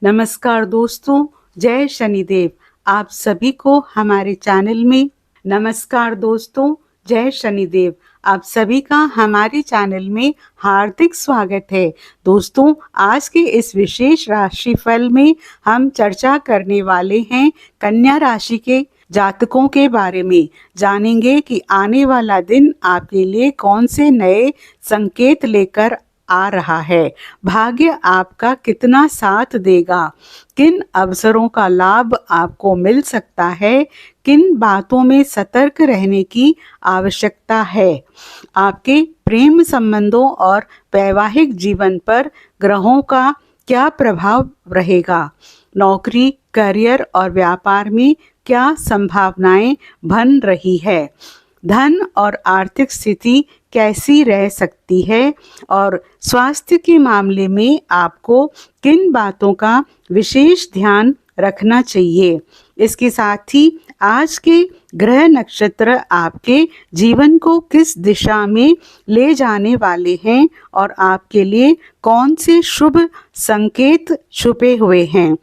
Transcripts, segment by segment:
नमस्कार दोस्तों, जय शनिदेव। आप सभी को हमारे चैनल में नमस्कार दोस्तों, जय शनिदेव। आप सभी का हमारे चैनल में हार्दिक स्वागत है। दोस्तों, आज के इस विशेष राशिफल में हम चर्चा करने वाले हैं कन्या राशि के जातकों के बारे में। जानेंगे कि आने वाला दिन आपके लिए कौन से नए संकेत लेकर आ रहा है, भाग्य आपका कितना साथ देगा, किन अवसरों का लाभ आपको मिल सकता है, किन बातों में सतर्क रहने की आवश्यकता है, आपके प्रेम संबंधों और वैवाहिक जीवन पर ग्रहों का क्या प्रभाव रहेगा, नौकरी, करियर और व्यापार में क्या संभावनाएं बन रही है, धन और आर्थिक स्थिति कैसी रह सकती है और स्वास्थ्य के मामले में आपको किन बातों का विशेष ध्यान रखना चाहिए। इसके साथ ही आज के ग्रह नक्षत्र आपके जीवन को किस दिशा में ले जाने वाले हैं और आपके लिए कौन से शुभ संकेत छुपे हुए हैं,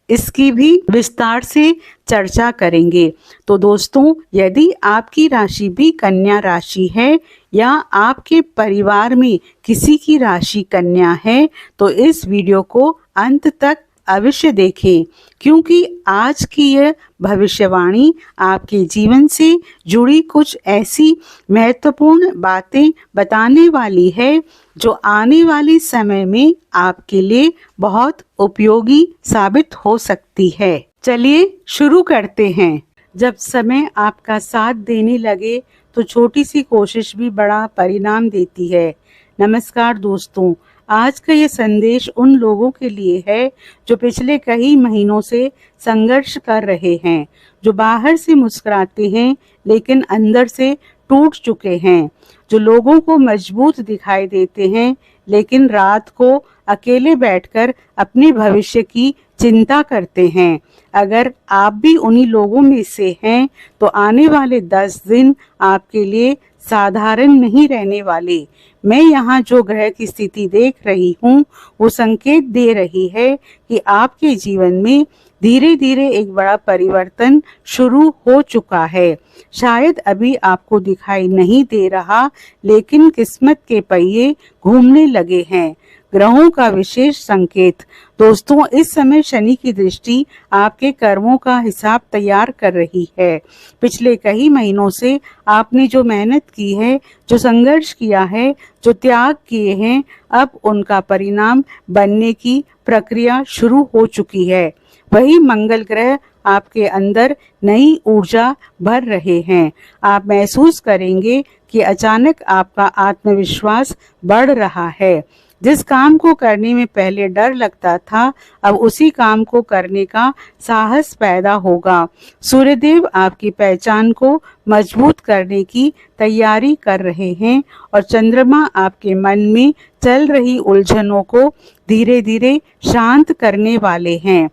इसकी भी विस्तार से चर्चा करेंगे। तो दोस्तों, यदि आपकी राशि भी कन्या राशि है या आपके परिवार में किसी की राशि कन्या है तो इस वीडियो को अंत तक अवश्य देखें, क्योंकि आज की यह भविष्यवाणी आपके जीवन से जुड़ी कुछ ऐसी महत्वपूर्ण बातें बताने वाली है जो आने वाले समय में आपके लिए बहुत उपयोगी साबित हो सकती है। चलिए शुरू करते हैं। जब समय आपका साथ देने लगे तो छोटी सी कोशिश भी बड़ा परिणाम देती है। नमस्कार दोस्तों, आज का ये संदेश उन लोगों के लिए है जो पिछले कई महीनों से संघर्ष कर रहे हैं, जो बाहर से मुस्कुराते हैं लेकिन अंदर से टूट चुके हैं, जो लोगों को मजबूत दिखाई देते हैं लेकिन रात को अकेले बैठकर अपने भविष्य की चिंता करते हैं। अगर आप भी उन्हीं लोगों में से हैं तो आने वाले 10 दिन आपके लिए साधारण नहीं रहने वाले। मैं यहाँ जो ग्रह की स्थिति देख रही हूँ वो संकेत दे रही है कि आपके जीवन में धीरे धीरे एक बड़ा परिवर्तन शुरू हो चुका है। शायद अभी आपको दिखाई नहीं दे रहा, लेकिन किस्मत के पहिए घूमने लगे हैं। ग्रहों का विशेष संकेत। दोस्तों, इस समय शनि की दृष्टि आपके कर्मों का हिसाब तैयार कर रही है। पिछले कई महीनों से आपने जो मेहनत की है, जो संघर्ष किया है, जो त्याग किए हैं, अब उनका परिणाम बनने की प्रक्रिया शुरू हो चुकी है। वही मंगल ग्रह आपके अंदर नई ऊर्जा भर रहे हैं। आप महसूस करेंगे कि अचानक आपका आत्मविश्वास बढ़ रहा है। जिस काम को करने में पहले डर लगता था, अब उसी काम को करने का साहस पैदा होगा। सूर्यदेव आपकी पहचान को मजबूत करने की तैयारी कर रहे हैं और चंद्रमा आपके मन में चल रही उलझनों को धीरे धीरे शांत करने वाले हैं।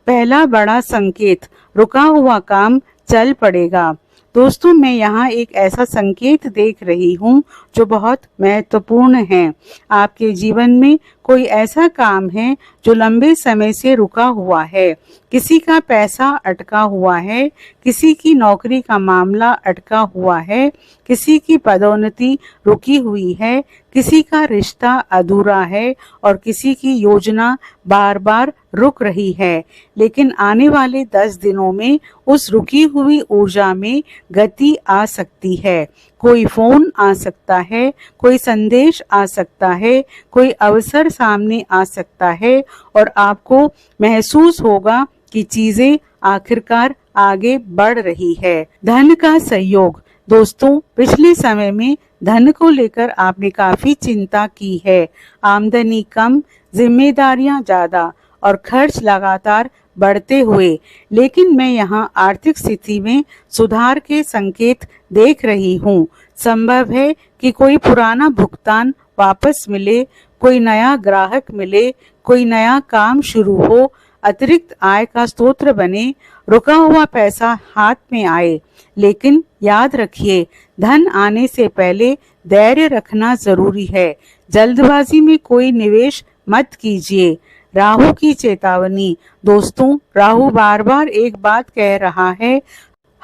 पहला बड़ा संकेत, रुका हुआ काम चल पड़ेगा। दोस्तों, मैं यहाँ एक ऐसा संकेत देख रही हूँ जो बहुत महत्वपूर्ण है। आपके जीवन में कोई ऐसा काम है जो लंबे समय से रुका हुआ है। किसी का पैसा अटका हुआ है, किसी की नौकरी का मामला अटका हुआ है, किसी की पदोन्नति रुकी हुई है, किसी का रिश्ता अधूरा है और किसी की योजना बार बार रुक रही है। लेकिन आने वाले 10 दिनों में उस रुकी हुई ऊर्जा में गति आ सकती है। कोई फोन आ सकता है, कोई संदेश आ सकता है, कोई अवसर सामने आ सकता है और आपको महसूस होगा कि चीजें आखिरकार आगे बढ़ रही है। धन का सहयोग। दोस्तों, पिछले समय में धन को लेकर आपने काफी चिंता की है। आमदनी कम, जिम्मेदारियां ज्यादा और खर्च लगातार बढ़ते हुए, लेकिन मैं यहाँ आर्थिक स्थिति में सुधार के संकेत देख रही हूँ। संभव है कि कोई पुराना भुगतान वापस मिले, कोई नया ग्राहक मिले, कोई नया काम शुरू हो, अतिरिक्त आय का स्रोत बने, रुका हुआ पैसा हाथ में आए। लेकिन याद रखिए, धन आने से पहले धैर्य रखना जरूरी है। जल्दबाजी में कोई निवेश मत कीजिए। राहु की चेतावनी। दोस्तों, राहु बार बार एक बात कह रहा है,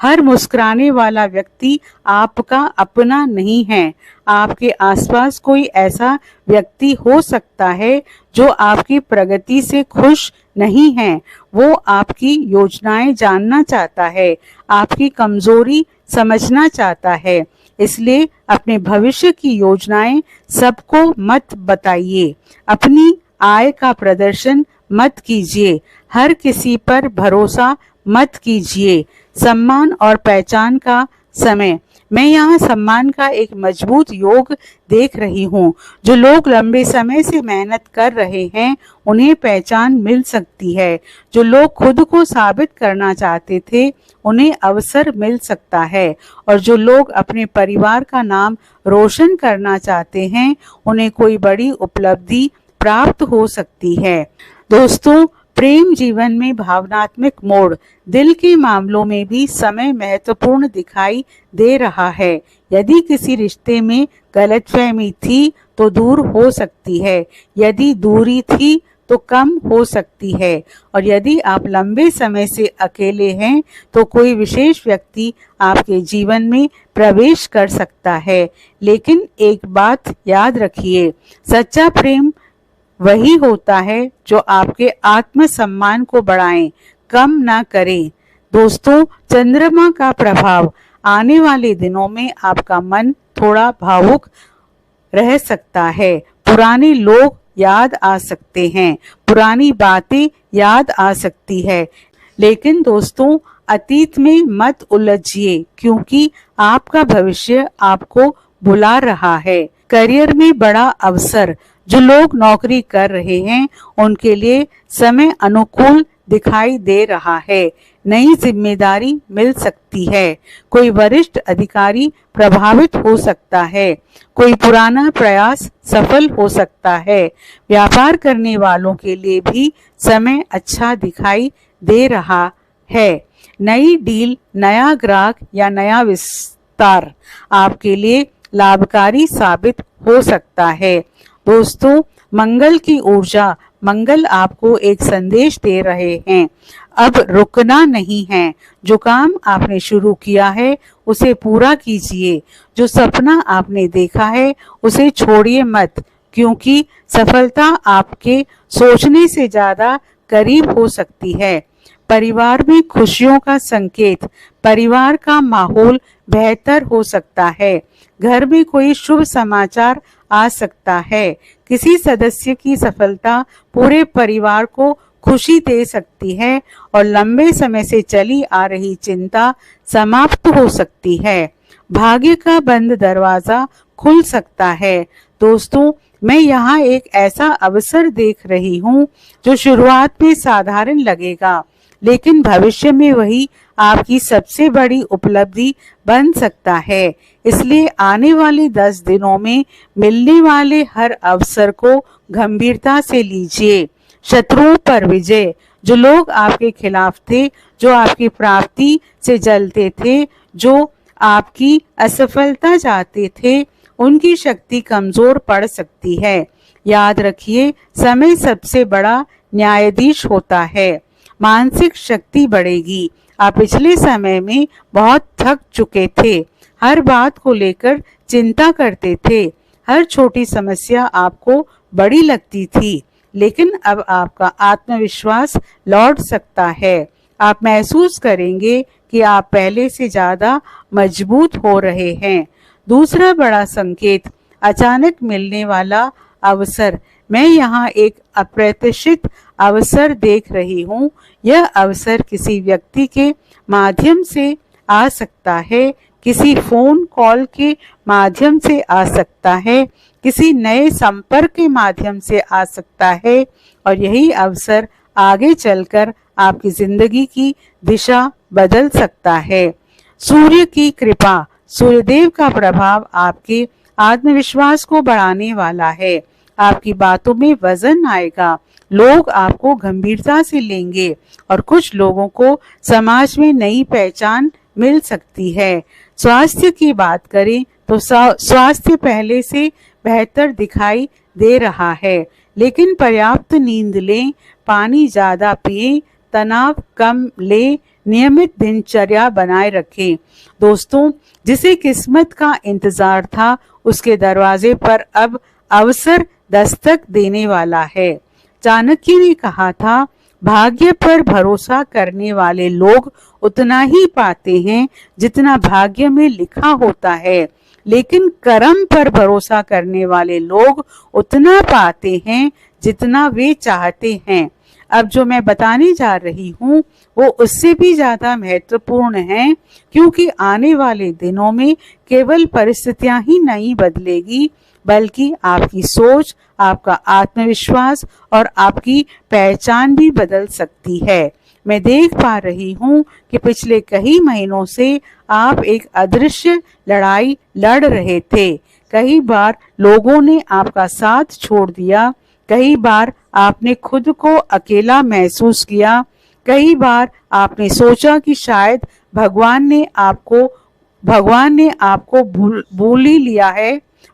हर मुस्कुराने वाला व्यक्ति आपका अपना नहीं है। आपके आसपास कोई ऐसा व्यक्ति हो सकता है जो आपकी प्रगति से खुश नहीं है। वो आपकी योजनाएं जानना चाहता है, आपकी कमजोरी समझना चाहता है। इसलिए अपने भविष्य की योजनाएं सबको मत बताइए। अपनी आय का प्रदर्शन मत कीजिए। हर किसी पर भरोसा मत कीजिए। सम्मान और पहचान का समय। मैं यहाँ सम्मान का एक मजबूत योग देख रही हूँ। जो लोग लंबे समय से मेहनत कर रहे हैं उन्हें पहचान मिल सकती है। जो लोग खुद को साबित करना चाहते थे उन्हें अवसर मिल सकता है। और जो लोग अपने परिवार का नाम रोशन करना चाहते हैं उन्हें कोई बड़ी उपलब्धि प्राप्त हो सकती है। दोस्तों, प्रेम जीवन में भावनात्मक मोड़। दिल के मामलों में भी समय महत्वपूर्ण दिखाई दे रहा है। यदि किसी रिश्ते में गलतफहमी थी तो दूर हो सकती है। यदि दूरी थी तो कम हो सकती है। और यदि आप लंबे समय से अकेले हैं तो कोई विशेष व्यक्ति आपके जीवन में प्रवेश कर सकता है। लेकिन एक बात याद रखिए, सच्चा प्रेम वही होता है जो आपके आत्मसम्मान को बढ़ाए, कम ना करे। दोस्तों, चंद्रमा का प्रभाव। आने वाले दिनों में आपका मन थोड़ा भावुक रह सकता है। पुराने लोग याद आ सकते हैं, पुरानी बातें याद आ सकती है। लेकिन दोस्तों, अतीत में मत उलझिए क्योंकि आपका भविष्य आपको बुला रहा है। करियर में बड़ा अवसर। जो लोग नौकरी कर रहे हैं उनके लिए समय अनुकूल दिखाई दे रहा है। नई जिम्मेदारी मिल सकती है। कोई वरिष्ठ अधिकारी प्रभावित हो सकता है। कोई पुराना प्रयास सफल हो सकता है। व्यापार करने वालों के लिए भी समय अच्छा दिखाई दे रहा है। नई डील, नया ग्राहक या नया विस्तार आपके लिए लाभकारी साबित हो सकता है। दोस्तों, मंगल की ऊर्जा। मंगल आपको एक संदेश दे रहे हैं, अब रुकना नहीं है। जो काम आपने शुरू किया है उसे पूरा कीजिए। जो सपना आपने देखा है उसे छोड़िए मत, क्योंकि सफलता आपके सोचने से ज्यादा करीब हो सकती है। परिवार में खुशियों का संकेत। परिवार का माहौल बेहतर हो सकता है। घर में कोई शुभ समाचार आ सकता है। किसी सदस्य की सफलता पूरे परिवार को खुशी दे सकती है और लंबे समय से चली आ रही चिंता समाप्त हो सकती है। भाग्य का बंद दरवाजा खुल सकता है। दोस्तों, मैं यहाँ एक ऐसा अवसर देख रही हूँ जो शुरुआत में साधारण लगेगा, लेकिन भविष्य में वही आपकी सबसे बड़ी उपलब्धि बन सकता है। इसलिए आने वाले 10 दिनों में मिलने वाले हर अवसर को गंभीरता से लीजिए। शत्रुओं पर विजय। जो लोग आपके खिलाफ थे, जो आपकी प्राप्ति से जलते थे, जो आपकी असफलता चाहते थे, उनकी शक्ति कमजोर पड़ सकती है। याद रखिए, समय सबसे बड़ा न्यायाधीश होता है। मानसिक शक्ति बढ़ेगी। आप पिछले समय में बहुत थक चुके थे। हर बात को लेकर चिंता करते थे। हर छोटी समस्या आपको बड़ी लगती थी, लेकिन अब आपका आत्मविश्वास लौट सकता है। आप महसूस करेंगे कि आप पहले से ज्यादा मजबूत हो रहे हैं। दूसरा बड़ा संकेत, अचानक मिलने वाला अवसर। मैं यहाँ एक अप्रत्याशित अवसर देख रही हूँ। यह अवसर किसी व्यक्ति के माध्यम से आ सकता है, किसी फोन कॉल के माध्यम से आ सकता है, किसी नए संपर्क के माध्यम से आ सकता है, और यही अवसर आगे चलकर आपकी जिंदगी की दिशा बदल सकता है। सूर्य की कृपा। सूर्यदेव का प्रभाव आपके आत्मविश्वास को बढ़ाने वाला है। आपकी बातों में वजन आएगा। लोग आपको गंभीरता से लेंगे और कुछ लोगों को समाज में नई पहचान मिल सकती है। स्वास्थ्य की बात करें तो स्वास्थ्य पहले से बेहतर दिखाई दे रहा है, लेकिन पर्याप्त नींद लें, पानी ज्यादा पिएं, तनाव कम ले, नियमित दिनचर्या बनाए रखें। दोस्तों, जिसे किस्मत का इंतजार था, उसके दरवाजे पर अब अवसर दस्तक देने वाला है। चाणक्य ने कहा था, भाग्य पर भरोसा करने वाले लोग उतना ही पाते हैं जितना भाग्य में लिखा होता है, लेकिन कर्म पर भरोसा करने वाले लोग उतना पाते हैं जितना वे चाहते हैं। अब जो मैं बताने जा रही हूँ वो उससे भी ज्यादा महत्वपूर्ण है, क्योंकि आने वाले दिनों में केवल परिस्थितियां ही नहीं बदलेगी, बल्कि आपकी सोच, आपका आत्मविश्वास और आपकी पहचान भी बदल सकती है। मैं देख पा रही हूँ कि पिछले कई महीनों से आप एक अदृश्य लड़ाई लड़ रहे थे। कई बार लोगों ने आपका साथ छोड़ दिया, कई बार आपने खुद को अकेला महसूस किया, कई बार आपने सोचा कि शायद भगवान ने आपको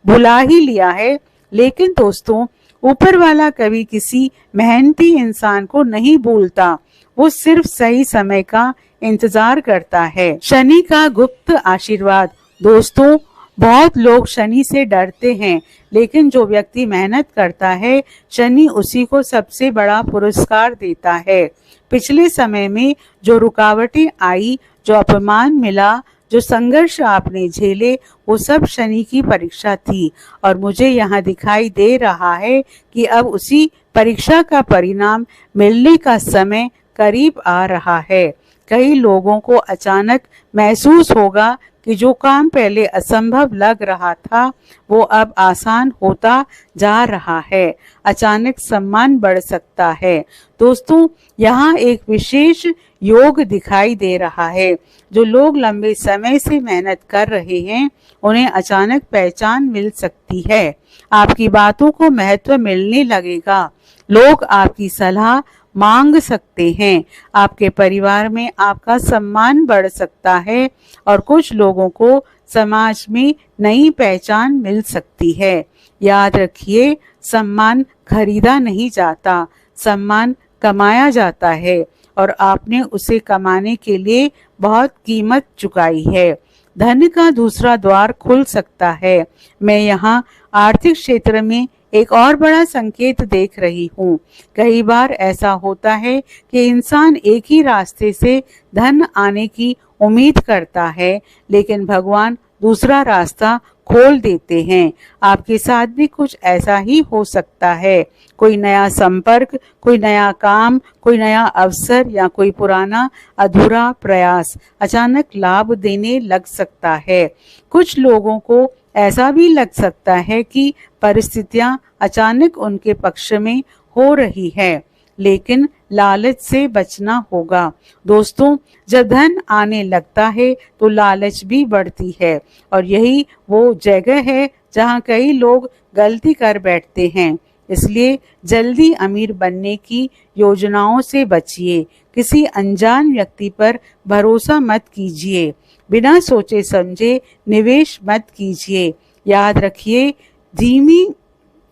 भुला ही लिया है। लेकिन दोस्तों, ऊपर वाला कभी किसी मेहनती इंसान को नहीं भूलता, वो सिर्फ सही समय का इंतजार करता है। शनि का गुप्त आशीर्वाद। दोस्तों, बहुत लोग शनि से डरते हैं, लेकिन जो व्यक्ति मेहनत करता है, शनि उसी को सबसे बड़ा पुरस्कार देता है। पिछले समय में जो रुकावटें आई, जो अपमान मिला, जो संघर्ष आपने झेले, वो सब शनि की परीक्षा थी। और मुझे यहाँ दिखाई दे रहा है कि अब उसी परीक्षा का परिणाम मिलने का समय करीब आ रहा है। कई लोगों को अचानक महसूस होगा कि जो काम पहले असंभव लग रहा था, वो अब आसान होता जा रहा है। अचानक सम्मान बढ़ सकता है। दोस्तों, यहाँ एक विशेष योग दिखाई दे रहा है। जो लोग लंबे समय से मेहनत कर रहे हैं, उन्हें अचानक पहचान मिल सकती है। आपकी बातों को महत्व मिलने लगेगा। लोग आपकी सलाह मांग सकते हैं। आपके परिवार में आपका सम्मान बढ़ सकता है और कुछ लोगों को समाज में नई पहचान मिल सकती है। याद रखिए, सम्मान खरीदा नहीं जाता, सम्मान कमाया जाता है और आपने उसे कमाने के लिए बहुत कीमत चुकाई है। धन का दूसरा द्वार खुल सकता है। मैं यहाँ आर्थिक क्षेत्र में एक और बड़ा संकेत देख रही हूँ। कई बार ऐसा होता है कि इंसान एक ही रास्ते से धन आने की उम्मीद करता है, लेकिन भगवान दूसरा रास्ता खोल देते हैं। आपके साथ भी कुछ ऐसा ही हो सकता है। कोई नया संपर्क, कोई नया काम, कोई नया अवसर या कोई पुराना अधूरा प्रयास अचानक लाभ देने लग सकता है। कुछ लोगों को ऐसा भी लग सकता है कि परिस्थितियां अचानक उनके पक्ष में हो रही है, लेकिन लालच से बचना होगा। दोस्तों, जब धन आने लगता है तो लालच भी बढ़ती है, और यही वो जगह है जहां कई लोग गलती कर बैठते हैं। इसलिए जल्दी अमीर बनने की योजनाओं से बचिए। किसी अनजान व्यक्ति पर भरोसा मत कीजिए। बिना सोचे समझे निवेश मत कीजिए। याद रखिए, धीमी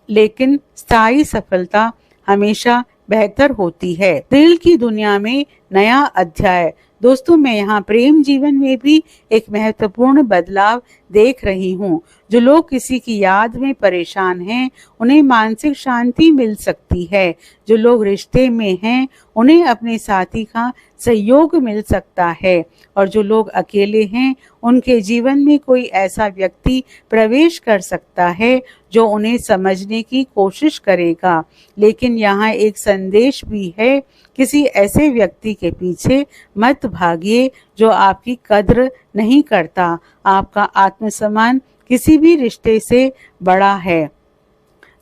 लेकिन स्थायी सफलता हमेशा बेहतर होती है। दिल की दुनिया में नया अध्याय। दोस्तों, मैं यहाँ प्रेम जीवन में भी एक महत्वपूर्ण बदलाव देख रही हूँ। जो लोग किसी की याद में परेशान हैं, उन्हें मानसिक शांति मिल सकती है। जो लोग रिश्ते में हैं, उन्हें अपने साथी का सहयोग मिल सकता है, और जो लोग अकेले हैं, उनके जीवन में कोई ऐसा व्यक्ति प्रवेश कर सकता है जो उन्हें समझने की कोशिश करेगा। लेकिन यहाँ एक संदेश भी है, किसी ऐसे व्यक्ति के पीछे मत भागिए जो आपकी कद्र नहीं करता। आपका आत्मसम्मान किसी भी रिश्ते से बड़ा है।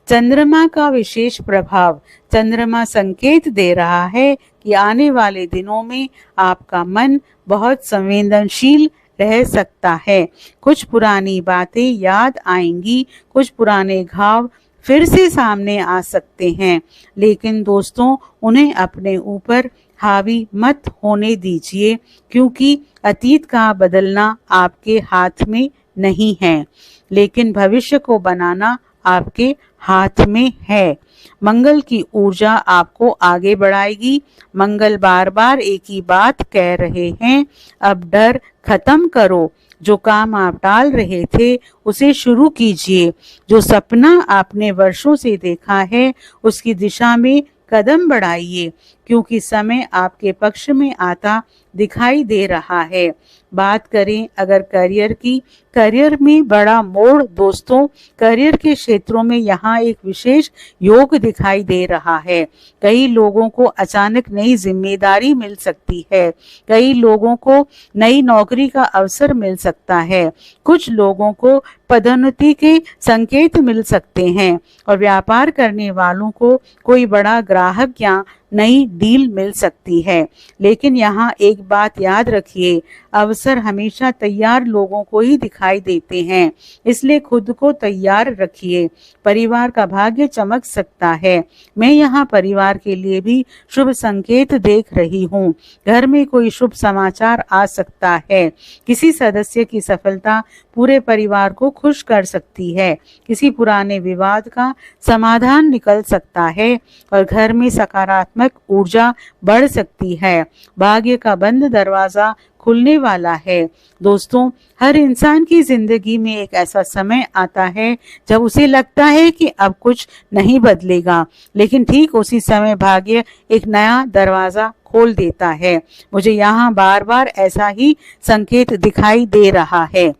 चंद्रमा का विशेष प्रभाव। चंद्रमा संकेत दे रहा है कि आने वाले दिनों में आपका मन बहुत संवेदनशील रह सकता है। कुछ पुरानी बातें याद आएंगी, कुछ पुराने घाव फिर से सामने आ सकते हैं, लेकिन दोस्तों, उन्हें अपने ऊपर हावी मत होने दीजिए, क्योंकि अतीत का बदलना आपके हाथ में नहीं है, लेकिन भविष्य को बनाना आपके हाथ में है। मंगल की ऊर्जा आपको आगे बढ़ाएगी। मंगल बार बार एक ही बात कह रहे हैं, अब डर खत्म करो। जो काम आप टाल रहे थे उसे शुरू कीजिए। जो सपना आपने वर्षों से देखा है उसकी दिशा में कदम बढ़ाइए, क्योंकि समय आपके पक्ष में आता दिखाई दे रहा है। बात करें अगर करियर की, करियर में बड़ा मोड़ दोस्तों, करियर के क्षेत्रों में यहाँ एक विशेष योग दिखाई दे रहा है। कई लोगों को अचानक नई जिम्मेदारी मिल सकती है। कई लोगों को नई नौकरी का अवसर मिल सकता है। कुछ लोगों को पदोन्नति के संकेत मिल सकते हैं और व्यापार करने वालों को कोई बड़ा ग्राहक या नई डील मिल सकती है। लेकिन यहाँ एक बात याद रखिए, अवसर हमेशा तैयार लोगों को ही दिखाई देते हैं, इसलिए खुद को तैयार रखिए। परिवार का भाग्य चमक सकता है। मैं यहाँ परिवार के लिए भी शुभ संकेत देख रही हूँ। घर में कोई शुभ समाचार आ सकता है। किसी सदस्य की सफलता पूरे परिवार को खुश कर सकती है। किसी पुराने विवाद का समाधान निकल सकता है और घर में सकारात्मक ऊर्जा बढ़ सकती है। भाग्य का बंद दरवाजा खुलने वाला है। दोस्तों, हर इंसान की जिंदगी में एक ऐसा समय आता है जब उसे लगता है कि अब कुछ नहीं बदलेगा, लेकिन ठीक उसी समय भाग्य एक नया दरवाजा खोल देता है। मुझे यहाँ बार बार ऐसा ही संकेत दिखाई दे रहा है।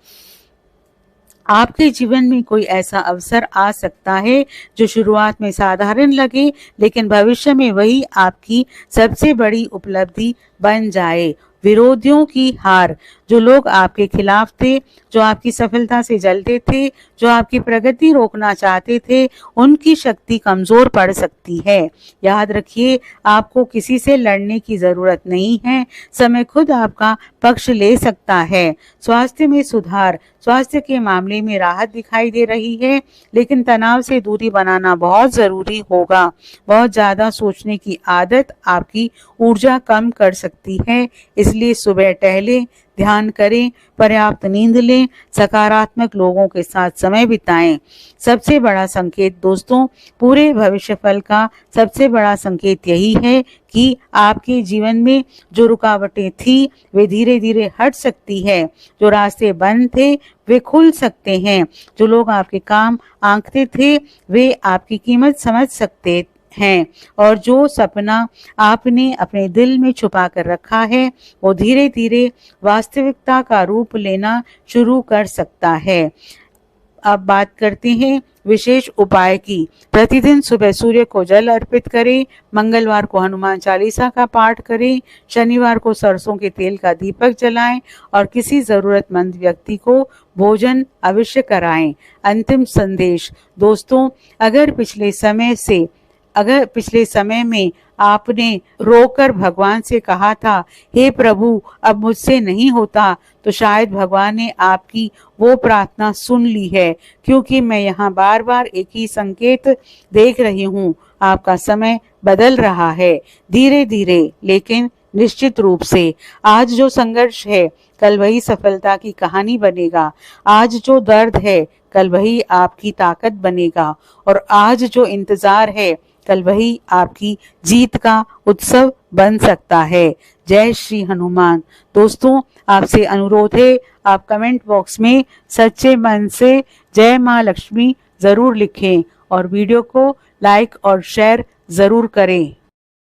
आपके जीवन में कोई ऐसा अवसर आ सकता है जो शुरुआत में साधारण लगे, लेकिन भविष्य में वही आपकी सबसे बड़ी उपलब्धि बन जाए। विरोधियों की हार, जो लोग आपके खिलाफ थे, जो आपकी सफलता से जलते थे, जो आपकी प्रगति रोकना चाहते थे, उनकी शक्ति कमजोर पड़ सकती है। याद रखिए, आपको किसी से लड़ने की जरूरत नहीं है। समय खुद आपका पक्ष ले सकता है। स्वास्थ्य में सुधार, स्वास्थ्य के मामले में राहत दिखाई दे रही है, लेकिन तनाव से दूरी बनाना बहुत जरूरी होगा। बहुत ज्यादा सोचने की आदत आपकी ऊर्जा कम कर सकती है, इसलिए सुबह टहलें, ध्यान करें, पर्याप्त नींद लें, सकारात्मक लोगों के साथ समय बिताएं। सबसे बड़ा संकेत दोस्तों, पूरे भविष्यफल का सबसे बड़ा संकेत यही है कि आपके जीवन में जो रुकावटें थी वे धीरे धीरे हट सकती है। जो रास्ते बंद थे वे खुल सकते हैं। जो लोग आपके काम आंकते थे वे आपकी कीमत समझ सकते हैं, और जो सपना आपने अपने दिल में छुपा कर रखा है वो धीरे धीरे वास्तविकता का रूप लेना शुरू कर सकता है। अब बात करते हैं विशेष उपाय की। प्रतिदिन सुबह सूर्य को जल अर्पित करें, मंगलवार को हनुमान चालीसा का पाठ करें, शनिवार को सरसों के तेल का दीपक जलाएं और किसी जरूरतमंद व्यक्ति को भोजन अवश्य कराएं। अंतिम संदेश दोस्तों, अगर पिछले समय में आपने रोकर भगवान से कहा था, हे प्रभु अब मुझसे नहीं होता, तो शायद भगवान ने आपकी वो प्रार्थना सुन ली है, क्योंकि मैं यहाँ बार बार एक ही संकेत देख रही हूँ। आपका समय बदल रहा है, धीरे धीरे लेकिन निश्चित रूप से। आज जो संघर्ष है कल वही सफलता की कहानी बनेगा। आज जो दर्द है कल वही आपकी ताकत बनेगा, और आज जो इंतजार है कल वही आपकी जीत का उत्सव बन सकता है। जय श्री हनुमान। दोस्तों, आपसे अनुरोध है, आप कमेंट बॉक्स में सच्चे मन से जय माँ लक्ष्मी जरूर लिखें और वीडियो को लाइक और शेयर जरूर करें।